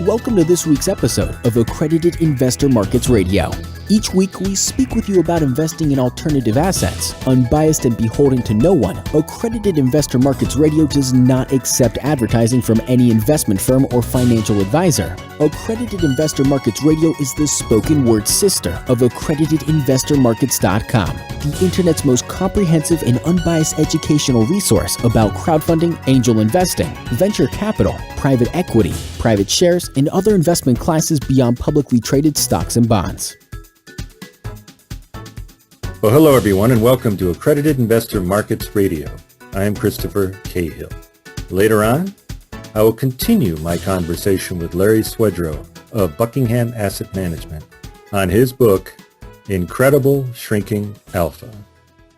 Welcome to this week's episode of Accredited Investor Markets Radio. Each week, we speak with you about investing in alternative assets. Unbiased and beholden to no one, Accredited Investor Markets Radio does not accept advertising from any investment firm or financial advisor. Accredited Investor Markets Radio is the spoken word sister of AccreditedInvestorMarkets.com, the internet's most comprehensive and unbiased educational resource about crowdfunding, angel investing, venture capital, private equity, private shares, and other investment classes beyond publicly traded stocks and bonds. Well, hello everyone, and welcome to Accredited Investor Markets Radio. I am Christopher Cahill. Later on, I will continue my conversation with Larry Swedroe of Buckingham Asset Management on his book, Incredible Shrinking Alpha.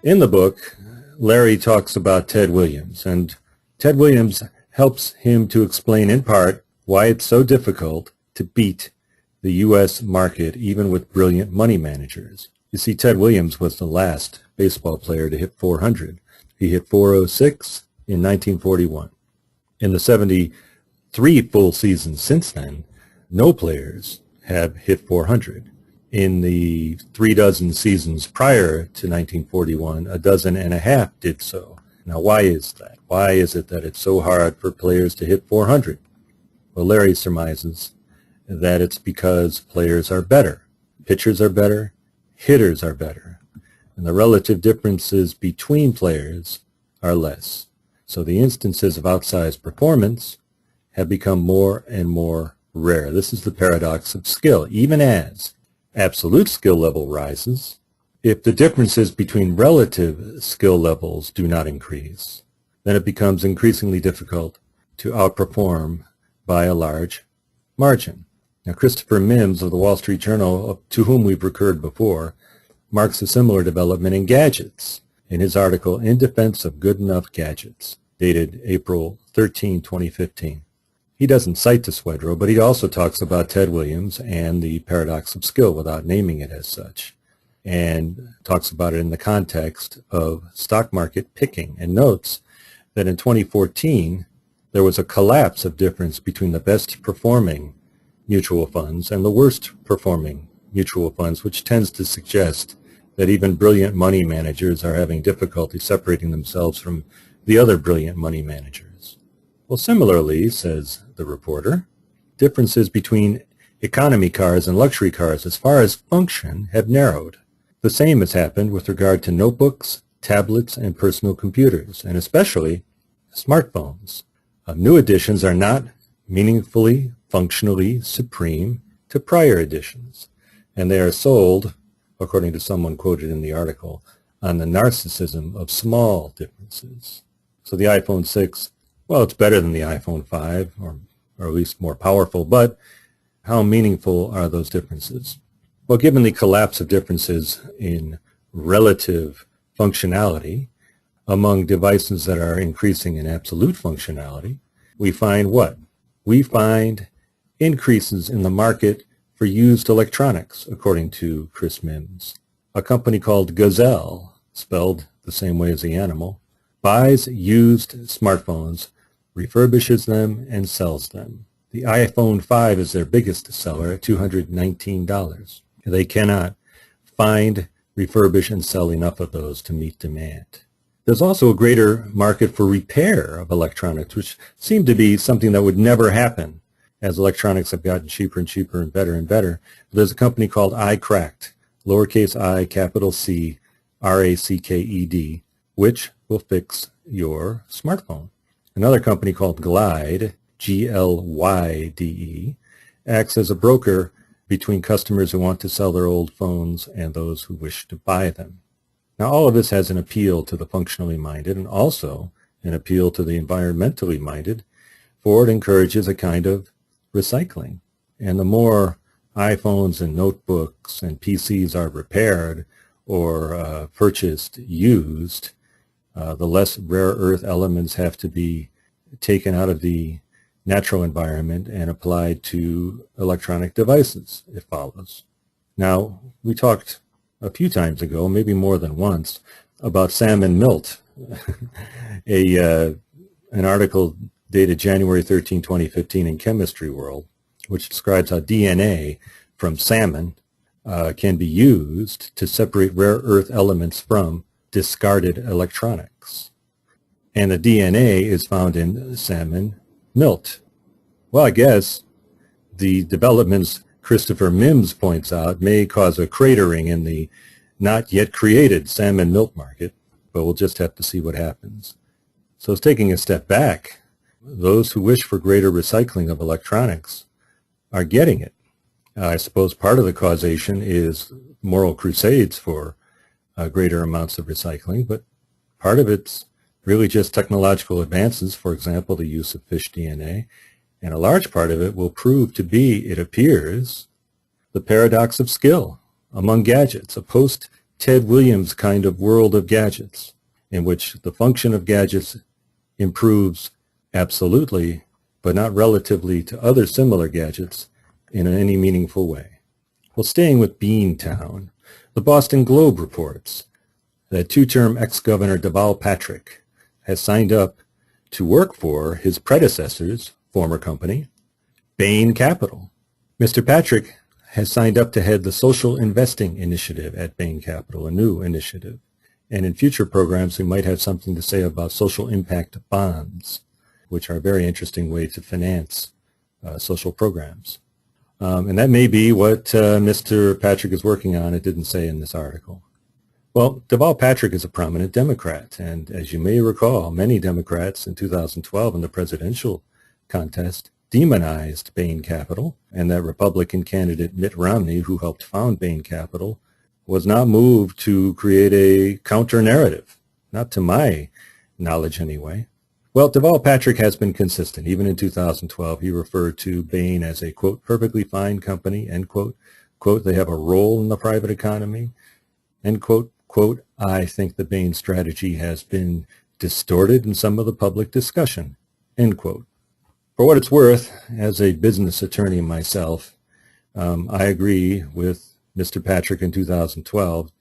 In the book, Larry talks about Ted Williams, and Ted Williams helps him to explain in part why it's so difficult to beat the U.S. market even with brilliant money managers. You see, Ted Williams was the last baseball player to hit 400. He hit 406 in 1941. In the 73 full seasons since then, no players have hit 400. In the 36 seasons prior to 1941, a dozen and a half did so. Now, why is that? Why is it that it's so hard for players to hit 400? Well, Larry surmises that it's because players are better. Pitchers are better. Hitters are better, and the relative differences between players are less. So the instances of outsized performance have become more and more rare. This is the paradox of skill. Even as absolute skill level rises, if the differences between relative skill levels do not increase, then it becomes increasingly difficult to outperform by a large margin. Now, Christopher Mims of the Wall Street Journal, to whom we've recurred before, marks a similar development in gadgets in his article, In Defense of Good Enough Gadgets, dated April 13, 2015. He doesn't cite to Swedroe, but he also talks about Ted Williams and the paradox of skill without naming it as such, and talks about it in the context of stock market picking, and notes that in 2014, there was a collapse of difference between the best performing mutual funds and the worst performing mutual funds, which tends to suggest that even brilliant money managers are having difficulty separating themselves from the other brilliant money managers. Well, similarly, says the reporter, differences between economy cars and luxury cars as far as function have narrowed. The same has happened with regard to notebooks, tablets, and personal computers, and especially smartphones. New editions are not meaningfully functionally supreme to prior editions, and they are sold, according to someone quoted in the article, on the narcissism of small differences. So the iPhone 6, well, it's better than the iPhone 5, or at least more powerful, but how meaningful are those differences? Well, given the collapse of differences in relative functionality among devices that are increasing in absolute functionality, we find what? We find increases in the market for used electronics, according to Chris Mims. A company called Gazelle, spelled the same way as the animal, buys used smartphones, refurbishes them, and sells them. The iPhone 5 is their biggest seller at $219. They cannot find, refurbish, and sell enough of those to meet demand. There's also a greater market for repair of electronics, which seemed to be something that would never happen as electronics have gotten cheaper and cheaper and better and better. There's a company called iCracked, lowercase I, capital C, R-A-C-K-E-D, which will fix your smartphone. Another company called Glide, G-L-Y-D-E, acts as a broker between customers who want to sell their old phones and those who wish to buy them. Now, all of this has an appeal to the functionally minded and also an appeal to the environmentally minded, for it encourages a kind of recycling. And the more iPhones and notebooks and PCs are repaired or purchased used, the less rare earth elements have to be taken out of the natural environment and applied to electronic devices, it follows. Now, we talked a few times ago, maybe more than once, about salmon milt, an article dated January 13, 2015 in Chemistry World, which describes how DNA from salmon can be used to separate rare earth elements from discarded electronics. And the DNA is found in salmon milt. Well, I guess the developments Christopher Mims points out may cause a cratering in the not yet created salmon milt market, but we'll just have to see what happens. So it's taking a step back. Those who wish for greater recycling of electronics are getting it. I suppose part of the causation is moral crusades for greater amounts of recycling, but part of it's really just technological advances, for example, the use of fish DNA, and a large part of it will prove to be, it appears, the paradox of skill among gadgets, a post-Ted Williams kind of world of gadgets, in which the function of gadgets improves absolutely, but not relatively to other similar gadgets in any meaningful way. Well, staying with Beantown, the Boston Globe reports that two-term ex-governor Deval Patrick has signed up to work for his predecessor's former company, Bain Capital. Mr. Patrick has signed up to head the Social Investing Initiative at Bain Capital, a new initiative. And in future programs, we might have something to say about social impact bonds, which are a very interesting way to finance social programs. And that may be what Mr. Patrick is working on. It didn't say in this article. Well, Deval Patrick is a prominent Democrat, and as you may recall, many Democrats in 2012 in the presidential contest demonized Bain Capital, and that Republican candidate Mitt Romney, who helped found Bain Capital, was not moved to create a counter-narrative, not to my knowledge anyway. Well, Deval Patrick has been consistent. Even in 2012, he referred to Bain as a, quote, perfectly fine company, end quote, quote, they have a role in the private economy, end quote, quote, I think the Bain strategy has been distorted in some of the public discussion, end quote. For what it's worth, as a business attorney myself, I agree with Mr. Patrick in 2012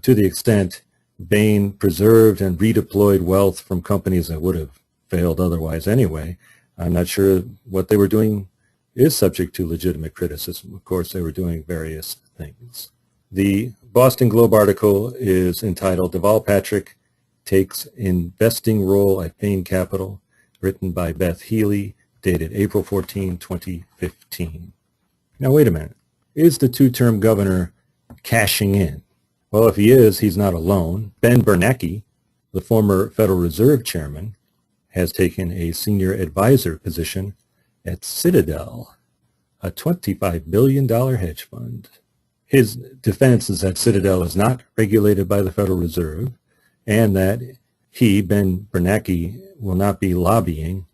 to the extent Bain preserved and redeployed wealth from companies that would have failed otherwise anyway. I'm not sure what they were doing is subject to legitimate criticism. Of course, they were doing various things. The Boston Globe article is entitled Deval Patrick Takes Investing Role at Bain Capital, written by Beth Healy, dated April 14, 2015. Now, wait a minute. Is the two-term governor cashing in? Well, if he is, he's not alone. Ben Bernanke, the former Federal Reserve chairman, has taken a senior advisor position at Citadel, a $25 billion hedge fund. His defense is that Citadel is not regulated by the Federal Reserve and that he, Ben Bernanke, will not be lobbying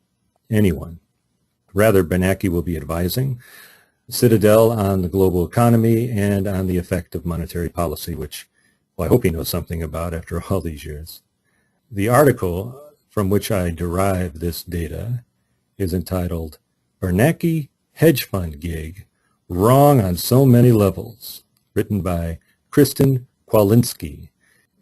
anyone. Rather, Bernanke will be advising Citadel on the global economy and on the effect of monetary policy, which, well, I hope he knows something about after all these years. The article from which I derive this data is entitled Bernanke Hedge Fund Gig, Wrong on So Many Levels, written by Kristen Kwalinski,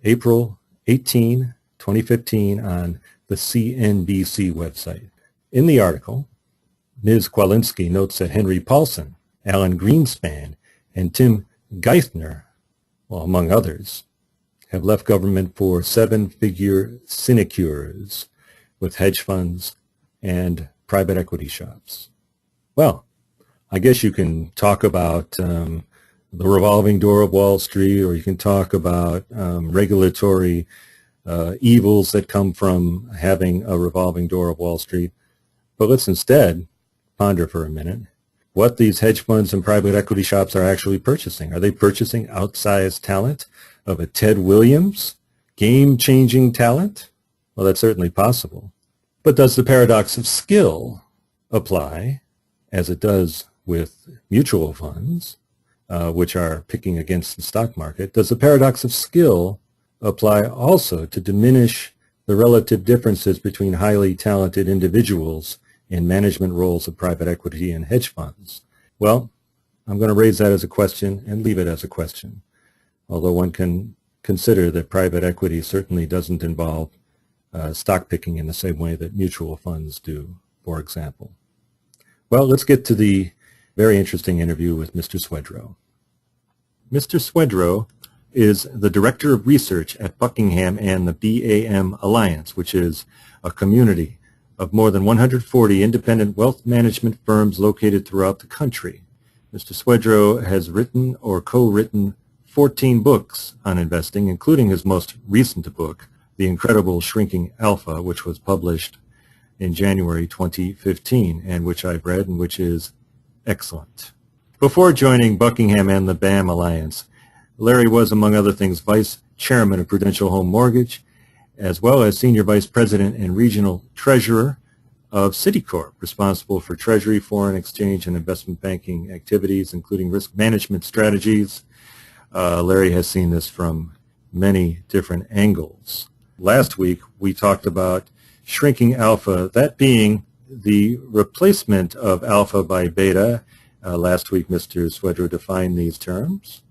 April 18, 2015, on the CNBC website. In the article, Ms. Kwalinski notes that Henry Paulson, Alan Greenspan, and Tim Geithner, well, among others, have left government for seven-figure sinecures with hedge funds and private equity shops. Well, I guess you can talk about the revolving door of Wall Street, or you can talk about regulatory evils that come from having a revolving door of Wall Street. But let's instead ponder for a minute what these hedge funds and private equity shops are actually purchasing. Are they purchasing outsized talent of a Ted Williams, game-changing talent? Well, that's certainly possible. But does the paradox of skill apply, as it does with mutual funds, which are picking against the stock market? Does the paradox of skill apply also to diminish the relative differences between highly talented individuals in management roles of private equity and hedge funds? Well, I'm going to raise that as a question and leave it as a question, although one can consider that private equity certainly doesn't involve stock picking in the same way that mutual funds do, for example. Well, let's get to the Very interesting interview with Mr. Swedroe. Mr. Swedroe is the Director of Research at Buckingham and the BAM Alliance, which is a community of more than 140 independent wealth management firms located throughout the country. Mr. Swedroe has written or co-written 14 books on investing, including his most recent book, The Incredible Shrinking Alpha, which was published in January 2015, and which I've read and which is excellent. Before joining Buckingham and the BAM Alliance, Larry was, among other things, Vice Chairman of Prudential Home Mortgage, as well as Senior Vice President and Regional Treasurer of Citicorp, responsible for Treasury, foreign exchange, and investment banking activities, including risk management strategies. Larry has seen this from many different angles. Last week, we talked about shrinking alpha, that being the replacement of alpha by beta. Last week, Mr. Swedroe defined these terms.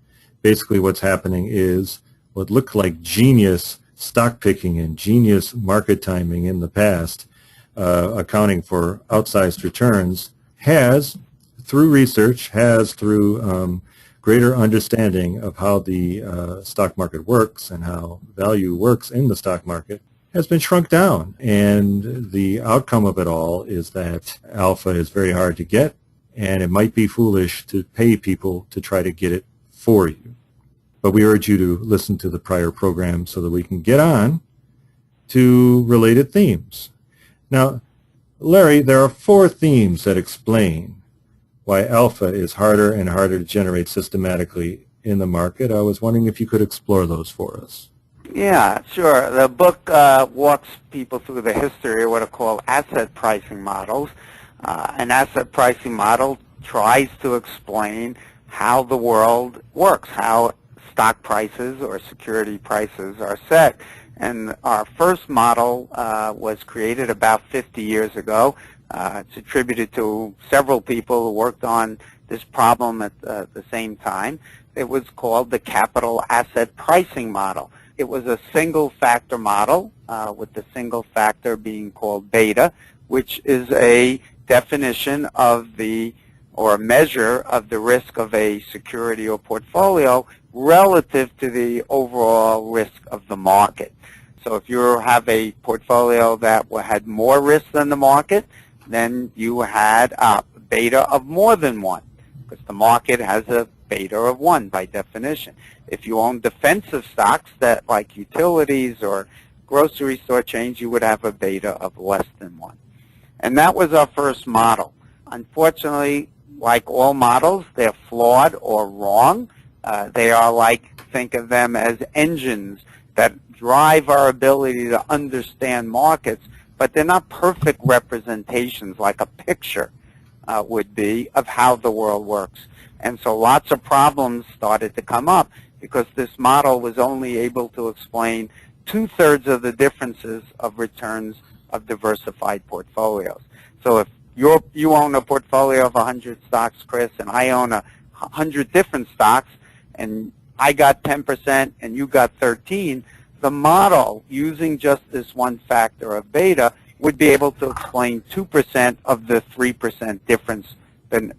Basically, what's happening is what looked like genius stock picking and genius market timing in the past, accounting for outsized returns, has, through research, through greater understanding of how the stock market works and how value works in the stock market, has been shrunk down. And the outcome of it all is that alpha is very hard to get, and it might be foolish to pay people to try to get it for you. But we urge you to listen to the prior program so that we can get on to related themes. Now, Larry, there are 4 themes that explain why alpha is harder and harder to generate systematically in the market. I was wondering if you could explore those for us. Yeah, sure. The book walks people through the history of what are called asset pricing models. An asset pricing model tries to explain how the world works, how stock prices or security prices are set. And our first model was created about 50 years ago. It's attributed to several people who worked on this problem at the same time. It was called the capital asset pricing model. It was a single factor model, with the single factor being called beta, which is a definition of or a measure of the risk of a security or portfolio relative to the overall risk of the market. So if you have a portfolio that had more risk than the market, then you had a beta of more than 1, because the market has a beta of 1 by definition. If you own defensive stocks that like utilities or grocery store chains, you would have a beta of less than 1. And that was our first model. Unfortunately, like all models, they're flawed or wrong. They are like, think of them as engines that drive our ability to understand markets, but they're not perfect representations like a picture would be of how the world works. And so lots of problems started to come up because this model was only able to explain 2/3 of the differences of returns of diversified portfolios. So if you own a portfolio of 100 stocks, Chris, and I own 100 different stocks, and I got 10% and you got 13, the model, using just this one factor of beta, would be able to explain 2% of the 3% difference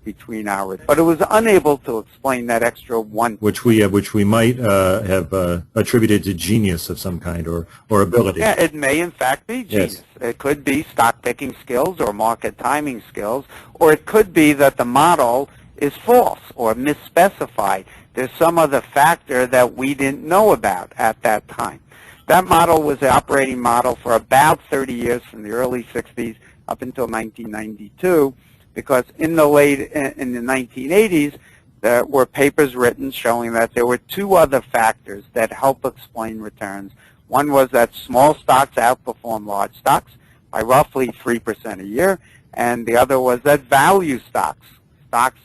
between ours. But it was unable to explain that extra 1%. Which we might have attributed to genius of some kind or ability. Yeah, it may in fact be genius. Yes. It could be stock picking skills or market timing skills, or it could be that the model is false or misspecified. There's some other factor that we didn't know about at that time. That model was the operating model for about 30 years, from the early 60s up until 1992, because in the 1980s, there were papers written showing that there were 2 other factors that help explain returns. One was that small stocks outperform large stocks by roughly 3% a year, and the other was that value stocks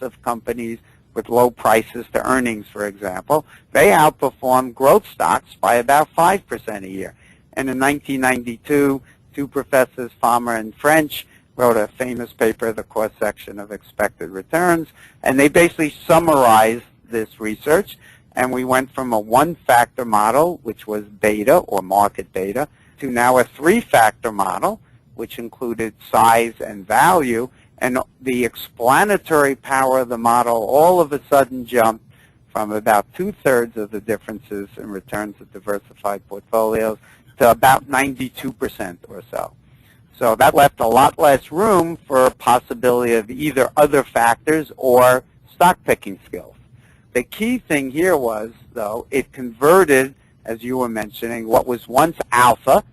of companies with low prices to earnings, for example, they outperform growth stocks by about 5% a year. And in 1992, 2 professors, Farmer and French, wrote a famous paper, The Cross-Section of Expected Returns, and they basically summarized this research, and we went from a 1-factor model, which was beta or market beta, to now a 3-factor model, which included size and value, And the explanatory power of the model all of a sudden jumped from about 2/3 of the differences in returns of diversified portfolios to about 92% or so. So that left a lot less room for a possibility of either other factors or stock picking skills. The key thing here was, though, it converted, as you were mentioning, what was once alpha.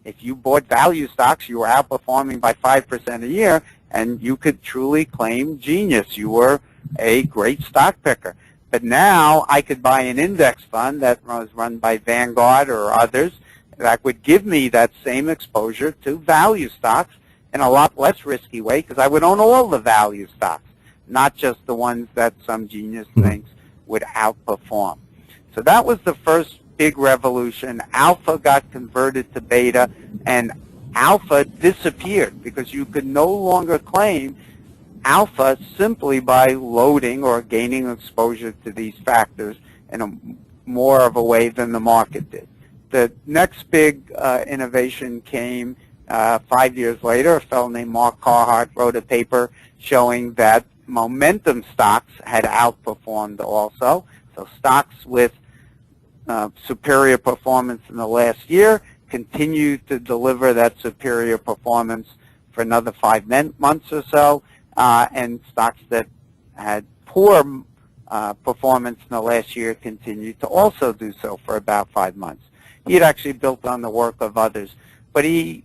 If you bought value stocks, you were outperforming by 5% a year, and you could truly claim genius. You were a great stock picker. But now I could buy an index fund that was run by Vanguard or others that would give me that same exposure to value stocks in a lot less risky way, because I would own all the value stocks, not just the ones that some genius thinks would outperform. So that was the first big revolution. Alpha got converted to beta, and alpha disappeared because you could no longer claim alpha simply by loading or gaining exposure to these factors in a more of a way than the market did. The next big innovation came 5 years later. A fellow named Mark Carhart wrote a paper showing that momentum stocks had outperformed also. So stocks with superior performance in the last year continued to deliver that superior performance for another 5 months or so, and stocks that had poor performance in the last year continued to also do so for about 5 months. He had actually built on the work of others, but he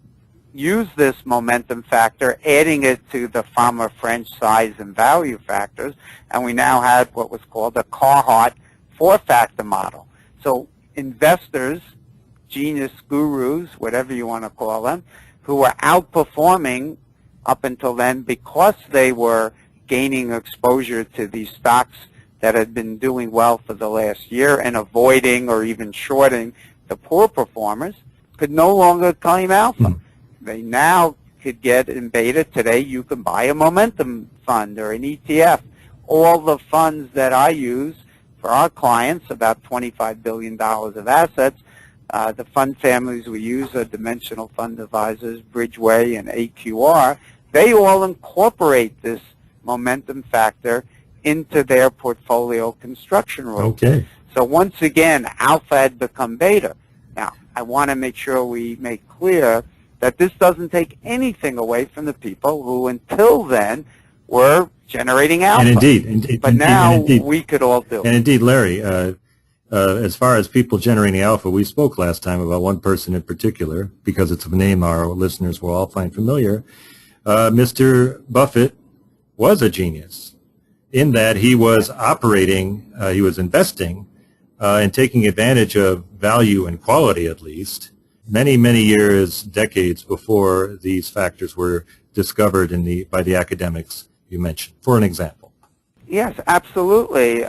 used this momentum factor, adding it to the Farmer French size and value factors, and we now had what was called a Carhart 4-factor model. So investors, genius gurus, whatever you want to call them, who were outperforming up until then because they were gaining exposure to these stocks that had been doing well for the last year and avoiding or even shorting the poor performers, could no longer claim alpha. They now could get in beta. Today you can buy a momentum fund or an ETF. All the funds that I use for our clients, about $25 billion of assets, the fund families we use are Dimensional Fund Advisors, Bridgeway, and AQR. They all incorporate this momentum factor into their portfolio construction rules. Okay. So once again, alpha had become beta. Now, I want to make sure we make clear that this doesn't take anything away from the people who until then were generating alpha. And indeed. But now we could all do it. And indeed, Larry, as far as people generating alpha, we spoke last time about one person in particular, because it's a name our listeners will all find familiar. Mr. Buffett was a genius in that he was operating, he was investing and taking advantage of value and quality, at least, many, many years, decades before these factors were discovered by the academics you mentioned, for an example. Yes, absolutely.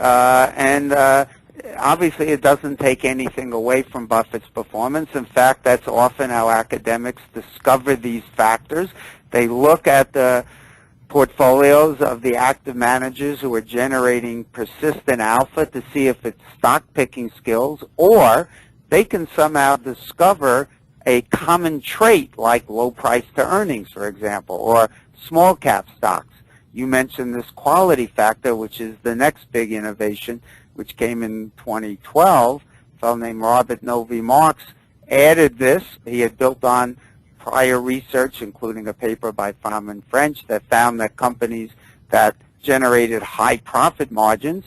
Obviously it doesn't take anything away from Buffett's performance. In fact, that's often how academics discover these factors. They look at the portfolios of the active managers who are generating persistent alpha to see if it's stock picking skills, or they can somehow discover a common trait like low price to earnings, for example, or small cap stocks. You mentioned this quality factor, which is the next big innovation, which came in 2012. A fellow named Robert Novi Marx added this. He had built on prior research, including a paper by Farmer French, that found that companies that generated high profit margins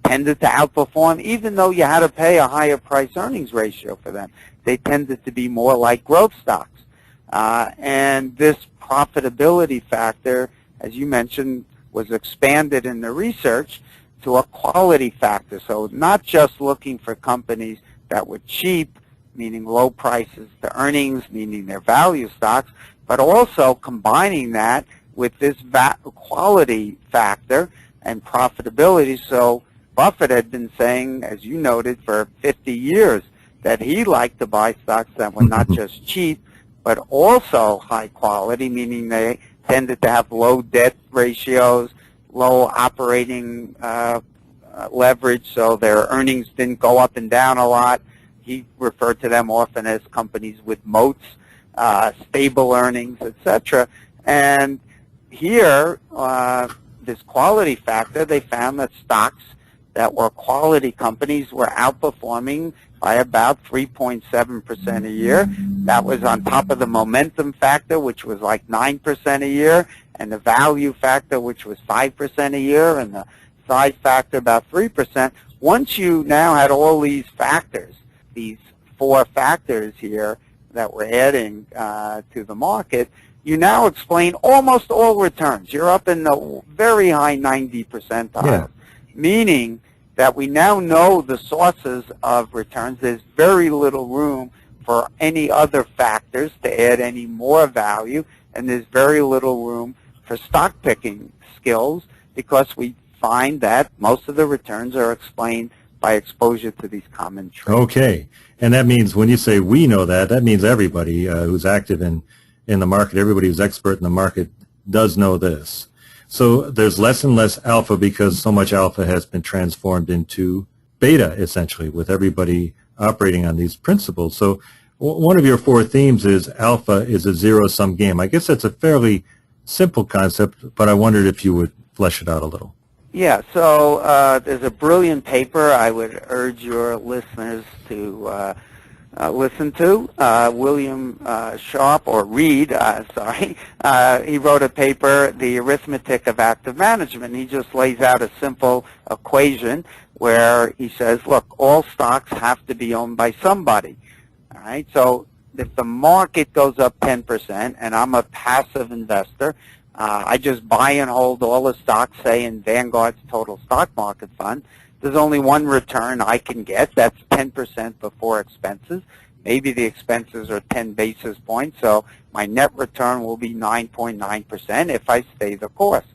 tended to outperform, even though you had to pay a higher price earnings ratio for them. They tended to be more like growth stocks. And this profitability factor, as you mentioned, was expanded in the research to a quality factor. So not just looking for companies that were cheap, meaning low prices to earnings, meaning they're value stocks, but also combining that with this quality factor and profitability. So Buffett had been saying, as you noted, for 50 years that he liked to buy stocks that were not just cheap, but also high quality, meaning they tended to have low debt ratios, low operating leverage, so their earnings didn't go up and down a lot. He referred to them often as companies with moats, stable earnings, etc. And here, this quality factor, they found that stocks that were quality companies were outperforming by about 3.7% a year. That was on top of the momentum factor, which was like 9% a year, and the value factor, which was 5% a year, and the size factor about 3%. Once you now had all these factors, these 4 factors here that we're adding to the market, you now explain almost all returns. You're up in the very high 90 percentile, meaning that we now know the sources of returns. There's very little room for any other factors to add any more value, and there's very little room for stock picking skills because we find that most of the returns are explained by exposure to these common traits. Okay, and that means when you say we know that means everybody who's active in the market, everybody who's expert in the market does know this. So there's less and less alpha because so much alpha has been transformed into beta, essentially, with everybody operating on these principles. So one of your 4 themes is alpha is a zero-sum game. I guess that's a fairly simple concept, but I wondered if you would flesh it out a little. Yeah, so there's a brilliant paper I would urge your listeners to listen to. William Sharp, or Reed, he wrote a paper, The Arithmetic of Active Management. He just lays out a simple equation where he says, look, all stocks have to be owned by somebody. All right, so if the market goes up 10% and I'm a passive investor, I just buy and hold all the stocks, say, in Vanguard's Total Stock Market Fund. There's only one return I can get. That's 10% before expenses. Maybe the expenses are 10 basis points, so my net return will be 9.9% if I stay the course.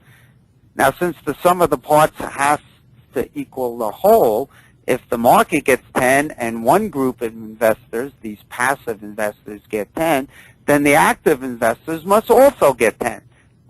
Now, since the sum of the parts has to equal the whole, if the market gets 10 and one group of investors, these passive investors, get 10, then the active investors must also get 10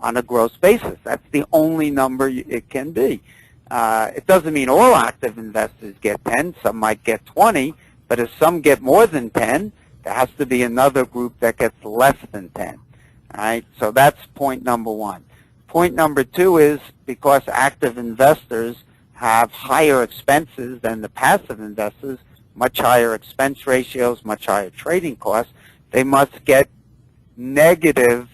on a gross basis. That's the only number it can be. It doesn't mean all active investors get 10. Some might get 20, but if some get more than 10, there has to be another group that gets less than 10. All right, so that's point number 1. Point number 2 is because active investors have higher expenses than the passive investors, much higher expense ratios, much higher trading costs, they must get negative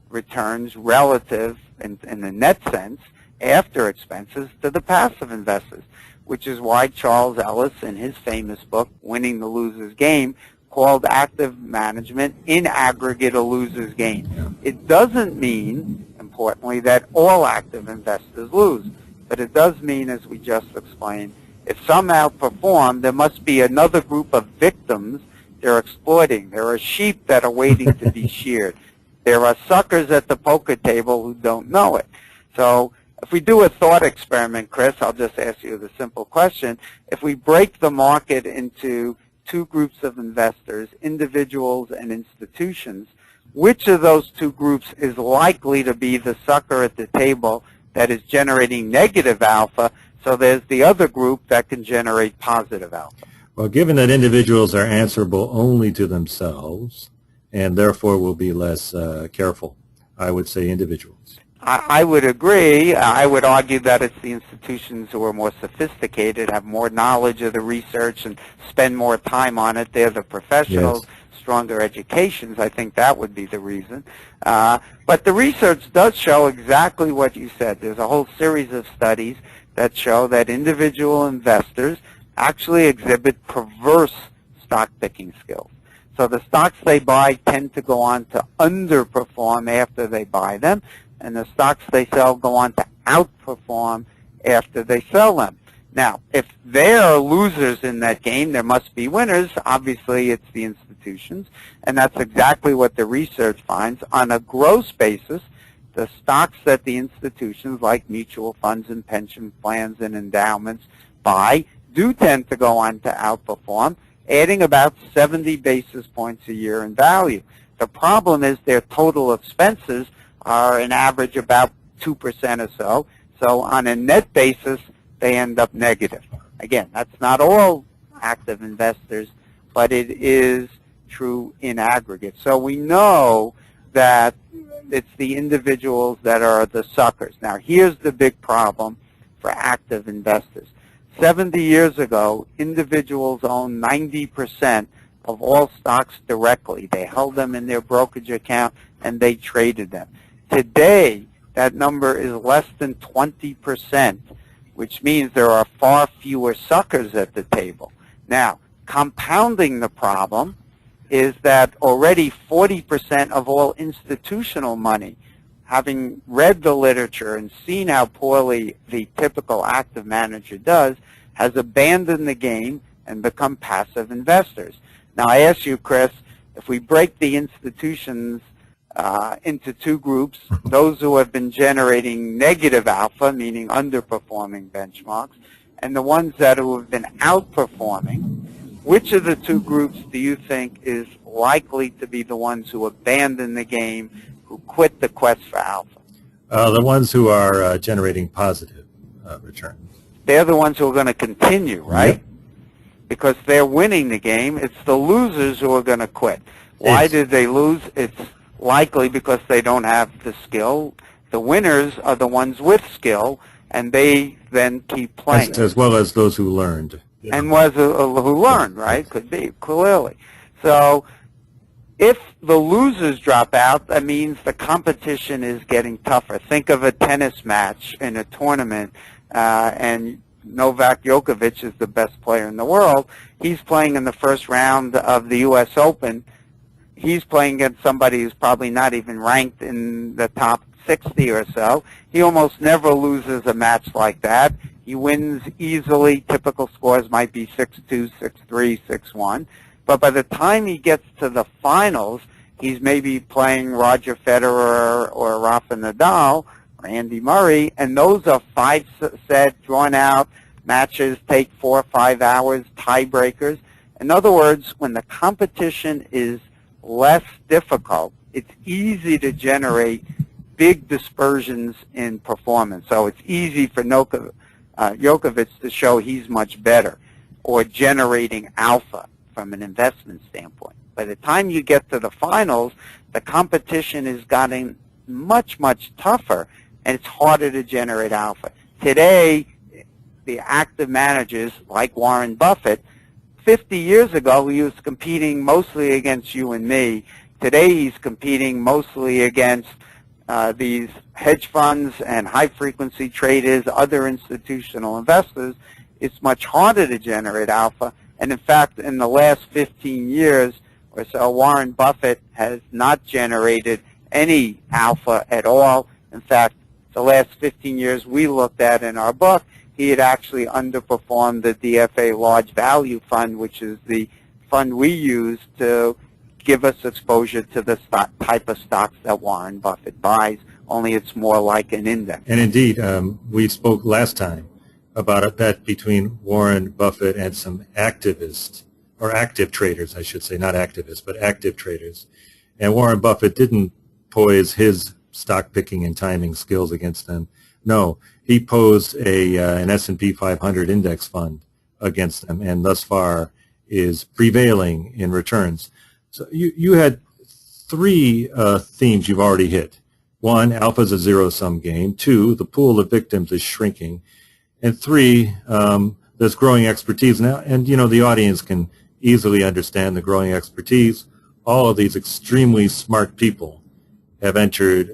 returns relative in the net sense after expenses to the passive investors, which is why Charles Ellis, in his famous book, Winning the Loser's Game, called active management in aggregate a loser's game. It doesn't mean, importantly, that all active investors lose, but it does mean, as we just explained, if some outperform, there must be another group of victims they're exploiting. There are sheep that are waiting to be sheared. There are suckers at the poker table who don't know it. So if we do a thought experiment, Chris, I'll just ask you the simple question. If we break the market into 2 groups of investors, individuals and institutions, which of those 2 groups is likely to be the sucker at the table that is generating negative alpha, so there's the other group that can generate positive alpha? Well, given that individuals are answerable only to themselves and therefore will be less careful, I would say individuals. I would agree. I would argue that it's the institutions who are more sophisticated, have more knowledge of the research, and spend more time on it. They're the professionals, stronger educations. I think that would be the reason. But the research does show exactly what you said. There's a whole series of studies that show that individual investors actually exhibit perverse stock picking skills. So the stocks they buy tend to go on to underperform after they buy them, and the stocks they sell go on to outperform after they sell them. Now, if there are losers in that game, there must be winners. Obviously, it's the institutions, and that's exactly what the research finds. On a gross basis, the stocks that the institutions, like mutual funds and pension plans and endowments, buy do tend to go on to outperform, adding about 70 basis points a year in value. The problem is their total expenses are an average about 2% or so. So on a net basis, they end up negative. Again, that's not all active investors, but it is true in aggregate. So we know that it's the individuals that are the suckers. Now, here's the big problem for active investors. 70 years ago, individuals owned 90% of all stocks directly. They held them in their brokerage account and they traded them. Today, that number is less than 20%, which means there are far fewer suckers at the table. Now, compounding the problem is that already 40% of all institutional money, having read the literature and seen how poorly the typical active manager does, has abandoned the game and become passive investors. Now, I ask you, Chris, if we break the institutions into two groups, those who have been generating negative alpha, meaning underperforming benchmarks, and the ones that who have been outperforming, which of the two groups do you think is likely to be the ones who abandon the game, who quit the quest for alpha? The ones who are generating positive returns. They're the ones who are going to continue, right? Yep. Because they're winning the game. It's the losers who are going to quit. Why did they lose? It's likely because they don't have the skill. The winners are the ones with skill, and they then keep playing. As well as those who learned. And who learned, right? Could be, clearly. So if the losers drop out, that means the competition is getting tougher. Think of a tennis match in a tournament, and Novak Djokovic is the best player in the world. He's playing in the first round of the U.S. Open. He's playing against somebody who's probably not even ranked in the top 60 or so. He almost never loses a match like that. He wins easily. Typical scores might be 6-2, 6-3, 6-1. But by the time he gets to the finals, he's maybe playing Roger Federer or Rafa Nadal or Andy Murray, and those are 5-set, drawn-out matches, take 4 or 5 hours, tiebreakers. In other words, when the competition is less difficult, it's easy to generate big dispersions in performance. So it's easy for Djokovic to show he's much better, or generating alpha from an investment standpoint. By the time you get to the finals, the competition is getting much, much tougher, and it's harder to generate alpha. Today, the active managers, like Warren Buffett, 50 years ago, he was competing mostly against you and me. Today, he's competing mostly against these hedge funds and high-frequency traders, other institutional investors. It's much harder to generate alpha. And in fact, in the last 15 years or so, Warren Buffett has not generated any alpha at all. In fact, the last 15 years we looked at in our book, he had actually underperformed the DFA Large Value Fund, which is the fund we use to give us exposure to the type of stocks that Warren Buffett buys, only it's more like an index. And indeed, we spoke last time about a bet between Warren Buffett and some activists, or active traders, I should say, not activists, but active traders. And Warren Buffett didn't poise his stock picking and timing skills against them. No, he posed an S&P 500 index fund against them, and thus far is prevailing in returns. So you had 3 themes you've already hit. 1, alpha is a zero-sum game. 2, the pool of victims is shrinking. And 3, there's growing expertise now, and the audience can easily understand the growing expertise. All of these extremely smart people have entered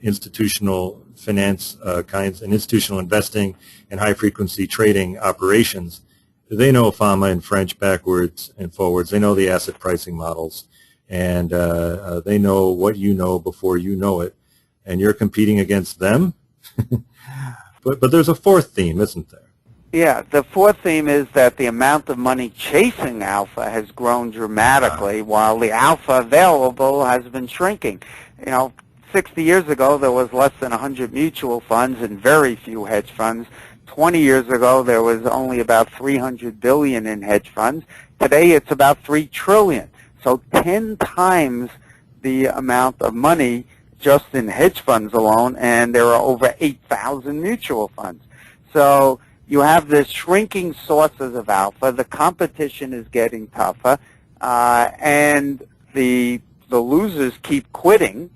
institutional finance kinds and institutional investing and high-frequency trading operations. They know FAMA and French backwards and forwards. They know the asset pricing models, and they know what you know before you know it, and you're competing against them. But there's a 4th theme, isn't there? Yeah, the 4th theme is that the amount of money chasing alpha has grown dramatically, while the alpha available has been shrinking. 60 years ago, there was less than 100 mutual funds and very few hedge funds. 20 years ago, there was only about 300 billion in hedge funds. Today, it's about 3 trillion. So 10 times the amount of money just in hedge funds alone, and there are over 8,000 mutual funds. So you have this shrinking sources of alpha. The competition is getting tougher, and the losers keep quitting.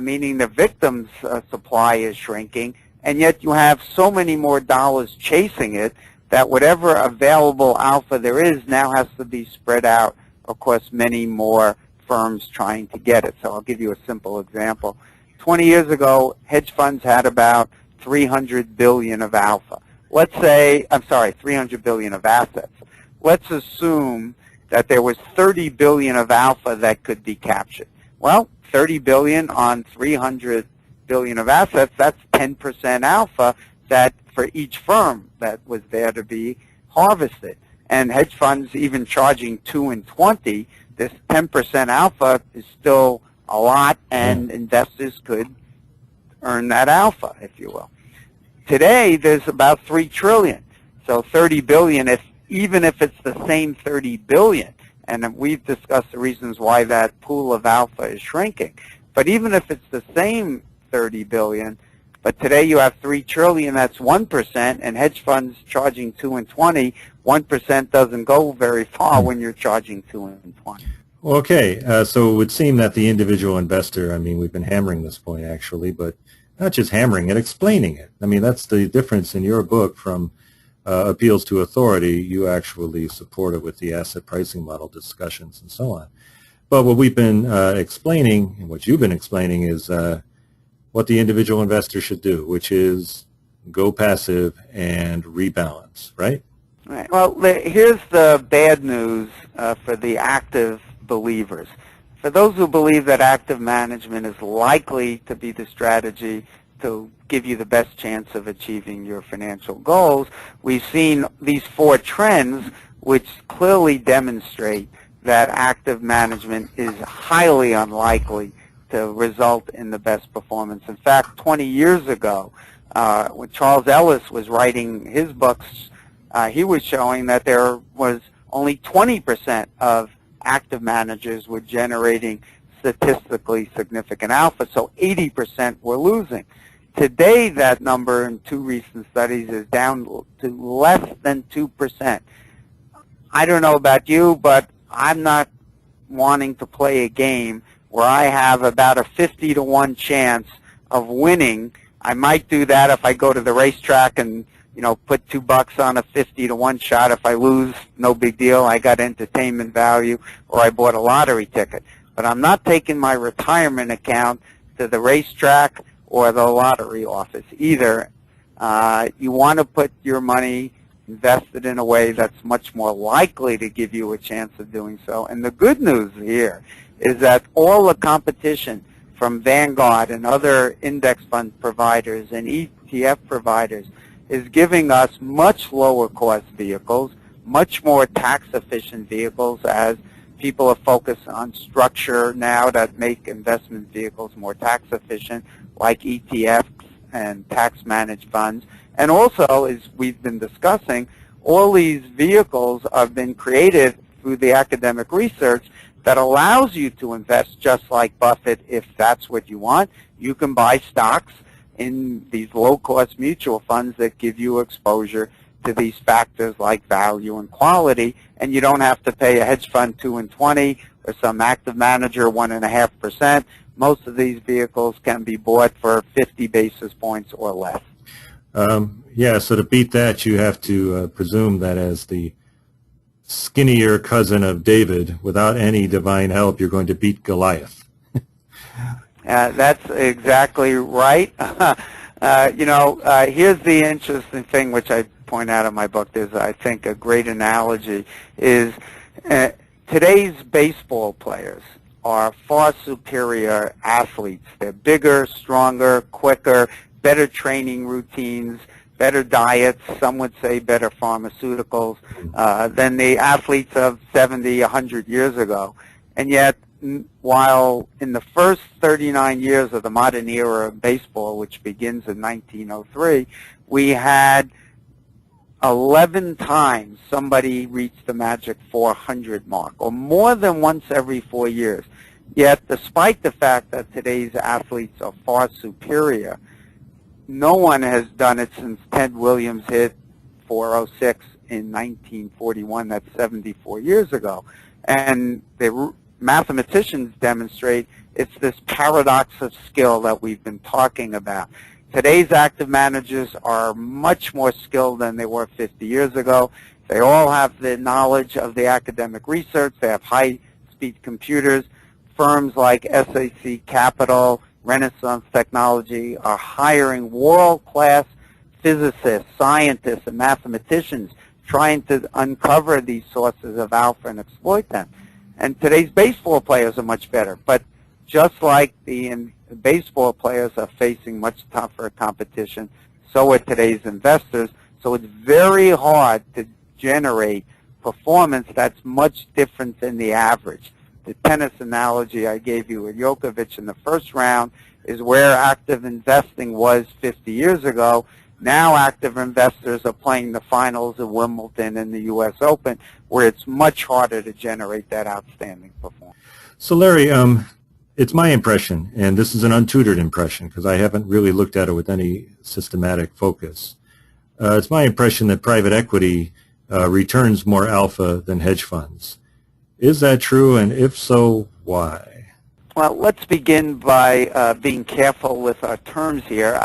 meaning the victim's supply is shrinking, and yet you have so many more dollars chasing it that whatever available alpha there is now has to be spread out across many more firms trying to get it. So I'll give you a simple example. 20 years ago, hedge funds had about 300 billion of alpha. Let's say, 300 billion of assets. Let's assume that there was 30 billion of alpha that could be captured. Well, 30 billion on 300 billion of assets, that's 10% alpha that for each firm that was there to be harvested. And hedge funds even charging 2 and 20, this 10% alpha is still a lot, and investors could earn that alpha, if you will. Today, there's about 3 trillion. So 30 billion, even if it's the same 30 billion, and we've discussed the reasons why that pool of alpha is shrinking. But even if it's the same 30 billion, but today you have 3 trillion, that's 1%, and hedge funds charging 2 and 20, 1% doesn't go very far when you're charging 2 and 20. Okay, so it would seem that the individual investor, I mean, we've been hammering this point actually, but not just hammering it, explaining it. I mean, that's the difference in your book from appeals to authority. You actually support it with the asset pricing model discussions and so on. But what we've been explaining, and what you've been explaining, is what the individual investor should do, which is go passive and rebalance, right? Right. Well, here's the bad news for the active believers. For those who believe that active management is likely to be the strategy to give you the best chance of achieving your financial goals, we've seen these 4 trends which clearly demonstrate that active management is highly unlikely to result in the best performance. In fact, 20 years ago, when Charles Ellis was writing his books, he was showing that there was only 20% of active managers were generating statistically significant alpha, so 80% were losing. Today, that number in 2 recent studies is down to less than 2%. I don't know about you, but I'm not wanting to play a game where I have about a 50-to-1 chance of winning. I might do that if I go to the racetrack and put $2 on a 50-to-1 shot. If I lose, no big deal. I got entertainment value, or I bought a lottery ticket. But I'm not taking my retirement account to the racetrack or the lottery office either. You want to put your money invested in a way that's much more likely to give you a chance of doing so. And the good news here is that all the competition from Vanguard and other index fund providers and ETF providers is giving us much lower cost vehicles, much more tax efficient vehicles, as people are focused on structure now that make investment vehicles more tax efficient, like ETFs and tax managed funds. And also, as we've been discussing, all these vehicles have been created through the academic research that allows you to invest just like Buffett if that's what you want. You can buy stocks in these low-cost mutual funds that give you exposure to these factors like value and quality, and you don't have to pay a hedge fund 2 and 20 or some active manager 1.5%. Most of these vehicles can be bought for 50 basis points or less. Yeah, so to beat that, you have to presume that as the skinnier cousin of David, without any divine help, you're going to beat Goliath. That's exactly right. Here's the interesting thing, which I point out in my book. There's, I think, a great analogy, is today's baseball players are far superior athletes. They're bigger, stronger, quicker, better training routines, better diets, some would say better pharmaceuticals, than the athletes of 70, 100 years ago. And yet, while in the first 39 years of the modern era of baseball, which begins in 1903, we had 11 times somebody reached the magic 400 mark, or more than once every 4 years. Yet, despite the fact that today's athletes are far superior, no one has done it since Ted Williams hit 406 in 1941. That's 74 years ago. And the mathematicians demonstrate It's this paradox of skill that we've been talking about. Today's active managers are much more skilled than they were 50 years ago. They all have the knowledge of the academic research. They have high-speed computers. Firms like SAC Capital, Renaissance Technology are hiring world-class physicists, scientists, and mathematicians trying to uncover these sources of alpha and exploit them. And today's baseball players are much better. But just like the baseball players are facing much tougher competition, so are today's investors. So it's very hard to generate performance that's much different than the average. The tennis analogy I gave you with Djokovic in the first round is where active investing was 50 years ago. Now active investors are playing the finals of Wimbledon and the U.S. Open, where it's much harder to generate that outstanding performance. So Larry, it's my impression, and this is an untutored impression because I haven't really looked at it with any systematic focus. It's my impression that private equity returns more alpha than hedge funds. Is that true, and if so, why? Well, let's begin by being careful with our terms here.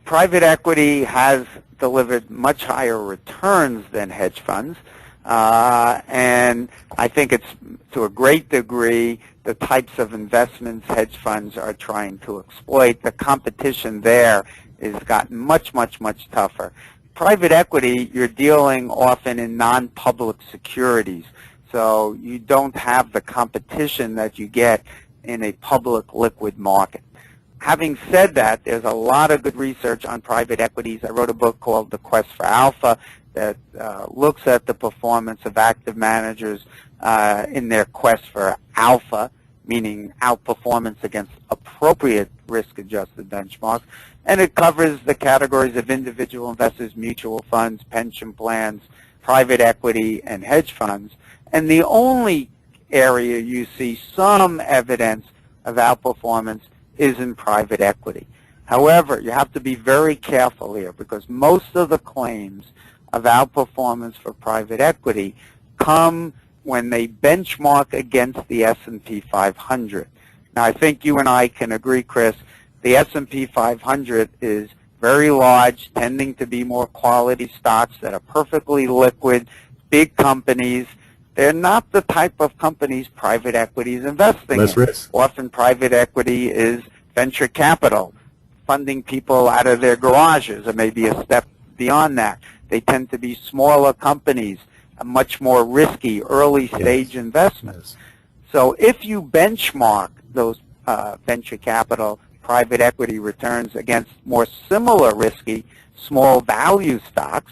Private equity has delivered much higher returns than hedge funds, and I think it's to a great degree the types of investments hedge funds are trying to exploit. The competition there has gotten much, much, much tougher. Private equity, you're dealing often in non-public securities, so you don't have the competition that you get in a public liquid market. Having said that, there's a lot of good research on private equities. I wrote a book called The Quest for Alpha that looks at the performance of active managers in their quest for alpha, meaning outperformance against appropriate risk-adjusted benchmarks. And it covers the categories of individual investors, mutual funds, pension plans, private equity, and hedge funds. And the only area you see some evidence of outperformance is in private equity. However, you have to be very careful here because most of the claims of outperformance for private equity come when they benchmark against the S&P 500. Now, I think you and I can agree, Chris, the S&P 500 is very large, tending to be more quality stocks that are perfectly liquid, big companies. They're not the type of companies private equity is investing Less in. risk. Often private equity is venture capital, funding people out of their garages, or maybe a step beyond that. They tend to be smaller companies, much more risky, early-stage investments. So if you benchmark those venture capital, private equity returns against more similar risky, small value stocks,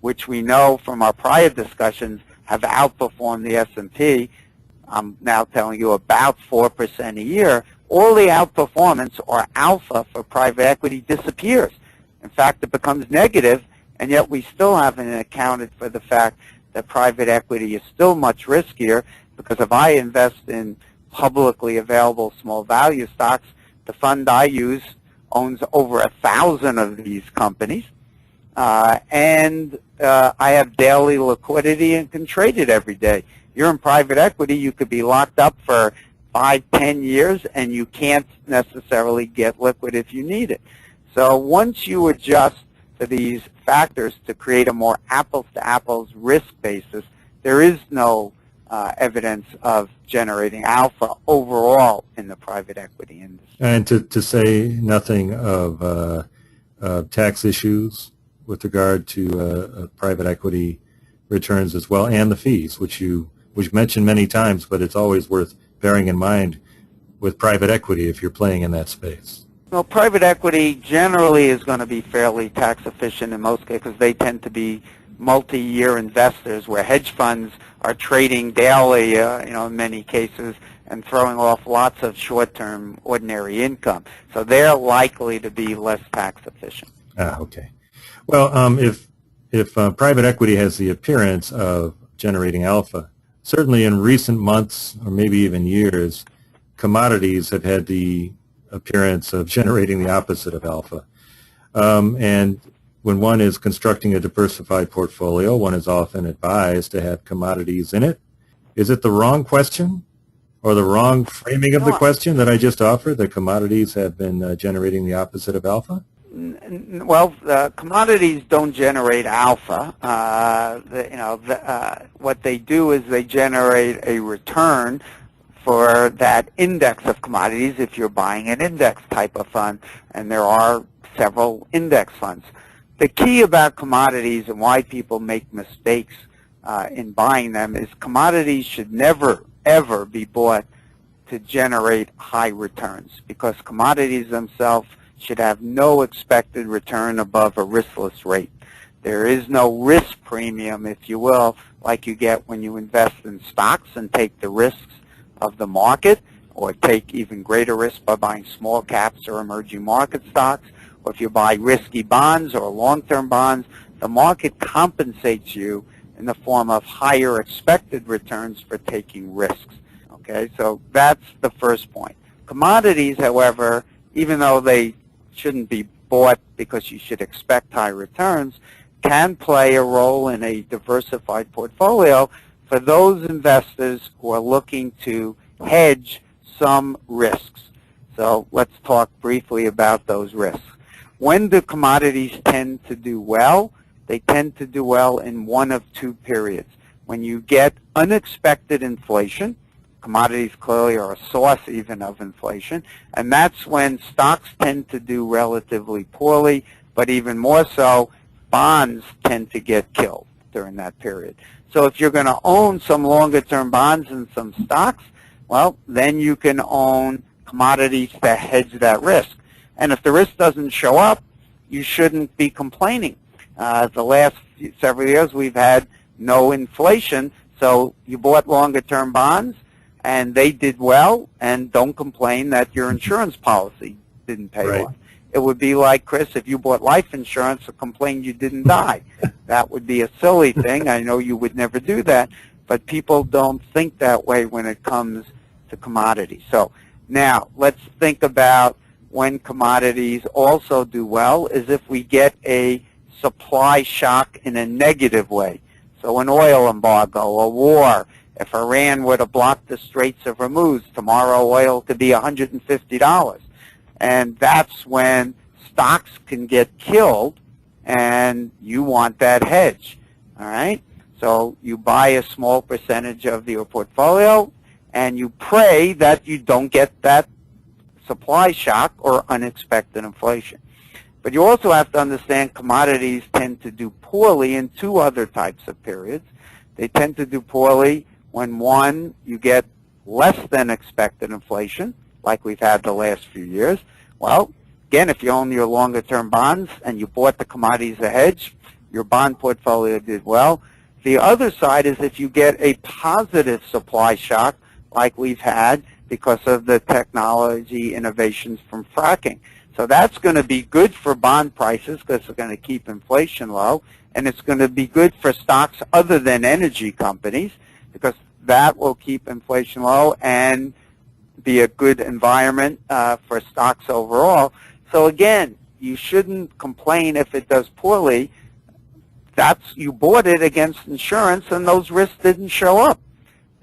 which we know from our prior discussions have outperformed the S&P, I'm now telling you about 4% a year, all the outperformance or alpha for private equity disappears. In fact, it becomes negative, and yet we still haven't accounted for the fact that private equity is still much riskier because if I invest in publicly available small value stocks, the fund I use owns over 1,000 of these companies, and I have daily liquidity and can trade it every day. You're in private equity, you could be locked up for 5-10 years, and you can't necessarily get liquid if you need it. So once you adjust to these factors to create a more apples-to-apples risk basis, there is no evidence of generating alpha overall in the private equity industry. And to say nothing of tax issues with regard to private equity returns as well, and the fees, which you mentioned many times, but it's always worth bearing in mind with private equity if you're playing in that space. Well, private equity generally is going to be fairly tax efficient in most cases because they tend to be multi-year investors, where hedge funds are trading daily, in many cases, and throwing off lots of short-term ordinary income. So they're likely to be less tax efficient. Okay. Well, if private equity has the appearance of generating alpha, certainly in recent months or maybe even years, commodities have had the appearance of generating the opposite of alpha. And when one is constructing a diversified portfolio, one is often advised to have commodities in it. Is it the wrong question Or the wrong framing of the No. question that I just offered, that commodities have been generating the opposite of alpha? Well, commodities don't generate alpha. What they do is they generate a return for that index of commodities if you're buying an index type of fund, and there are several index funds. The key about commodities and why people make mistakes in buying them is commodities should never, ever be bought to generate high returns, because commodities themselves should have no expected return above a riskless rate. There is no risk premium, if you will, like you get when you invest in stocks and take the risks of the market, or take even greater risk by buying small caps or emerging market stocks, or if you buy risky bonds or long-term bonds, the market compensates you in the form of higher expected returns for taking risks. Okay, so that's the first point. Commodities, however, even though they shouldn't be bought because you should expect high returns, can play a role in a diversified portfolio for those investors who are looking to hedge some risks. So let's talk briefly about those risks. When do commodities tend to do well? They tend to do well in one of two periods. When you get unexpected inflation, commodities clearly are a source even of inflation, and that's when stocks tend to do relatively poorly, but even more so, bonds tend to get killed during that period. So if you're going to own some longer-term bonds and some stocks, well, then you can own commodities to hedge that risk. And if the risk doesn't show up, you shouldn't be complaining. The last several years we've had no inflation, so you bought longer-term bonds, and they did well, and don't complain that your insurance policy didn't pay off. It would be like, Chris, if you bought life insurance and complained you didn't die. That would be a silly thing. I know you would never do that, but people don't think that way when it comes to commodities. So now let's think about when commodities also do well is if we get a supply shock in a negative way. So an oil embargo, a war. If Iran were to block the Straits of Hormuz, tomorrow oil could be $150. And that's when stocks can get killed, and you want that hedge. All right? So you buy a small percentage of your portfolio, and you pray that you don't get that supply shock or unexpected inflation. But you also have to understand commodities tend to do poorly in two other types of periods. They tend to do poorly when, one, you get less than expected inflation, like we've had the last few years. Well, again, if you own your longer-term bonds and you bought the commodities a hedge, your bond portfolio did well. The other side is if you get a positive supply shock, like we've had because of the technology innovations from fracking. So that's going to be good for bond prices because it's going to keep inflation low, and it's going to be good for stocks other than energy companies because that will keep inflation low and be a good environment for stocks overall. So again, you shouldn't complain if it does poorly. You bought it against insurance, and those risks didn't show up.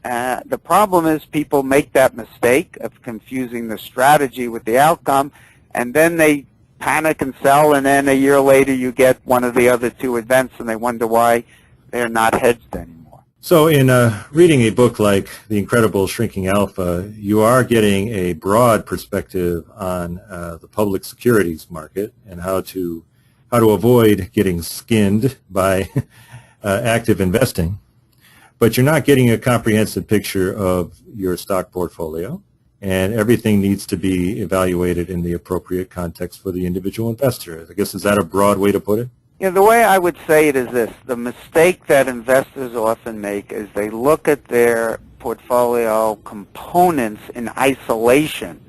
The problem is people make that mistake of confusing the strategy with the outcome, and then they panic and sell, and then a year later you get one of the other two events, and they wonder why they're not hedged anymore. So in reading a book like The Incredible Shrinking Alpha, you are getting a broad perspective on the public securities market and how to avoid getting skinned by active investing. But you're not getting a comprehensive picture of your stock portfolio, and everything needs to be evaluated in the appropriate context for the individual investor. I guess, is that a broad way to put it? Yeah, the way I would say it is this. The mistake that investors often make is they look at their portfolio components in isolation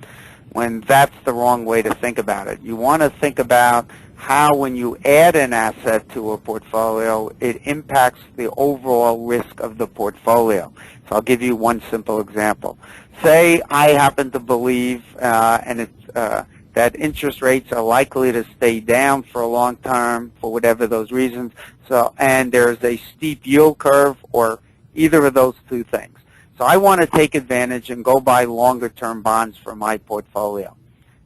when that's the wrong way to think about it. You want to think about how when you add an asset to a portfolio, it impacts the overall risk of the portfolio. So I'll give you one simple example. Say I happen to believe that interest rates are likely to stay down for a long time for whatever those reasons. So, and there's a steep yield curve or either of those two things. So I want to take advantage and go buy longer-term bonds for my portfolio.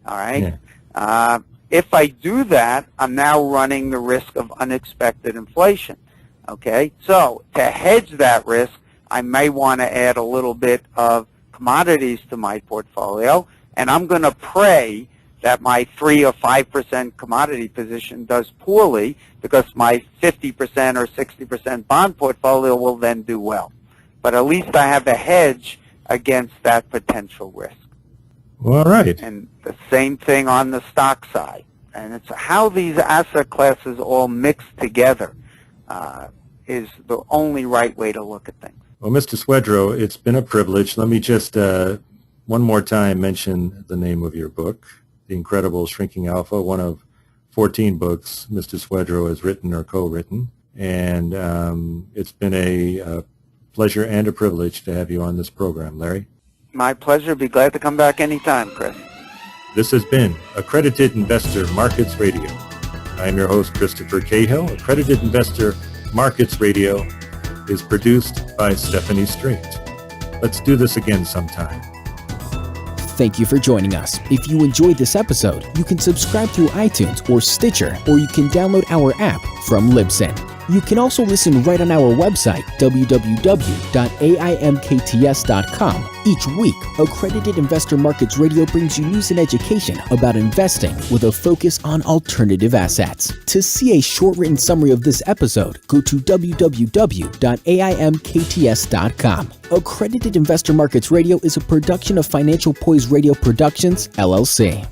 All right? Yeah. If I do that, I'm now running the risk of unexpected inflation. Okay? So to hedge that risk, I may want to add a little bit of commodities to my portfolio, and I'm going to pray that my 3 or 5% commodity position does poorly because my 50% or 60% bond portfolio will then do well. But at least I have a hedge against that potential risk. All right. And the same thing on the stock side. And it's how these asset classes all mix together is the only right way to look at things. Well, Mr. Swedroe, it's been a privilege. Let me just one more time mention the name of your book, The Incredible Shrinking Alpha, one of 14 books Mr. Swedroe has written or co-written. And it's been a pleasure and a privilege to have you on this program, Larry. My pleasure. Be glad to come back anytime, Chris. This has been Accredited Investor Markets Radio. I'm your host, Christopher Cahill. Accredited Investor Markets Radio is produced by Stephanie Strait. Let's do this again sometime. Thank you for joining us. If you enjoyed this episode, you can subscribe through iTunes or Stitcher, or you can download our app from Libsyn. You can also listen right on our website, www.AIMkts.com. Each week, Accredited Investor Markets Radio brings you news and education about investing with a focus on alternative assets. To see a short-written summary of this episode, go to www.AIMkts.com. Accredited Investor Markets Radio is a production of Financial Poise Radio Productions, LLC.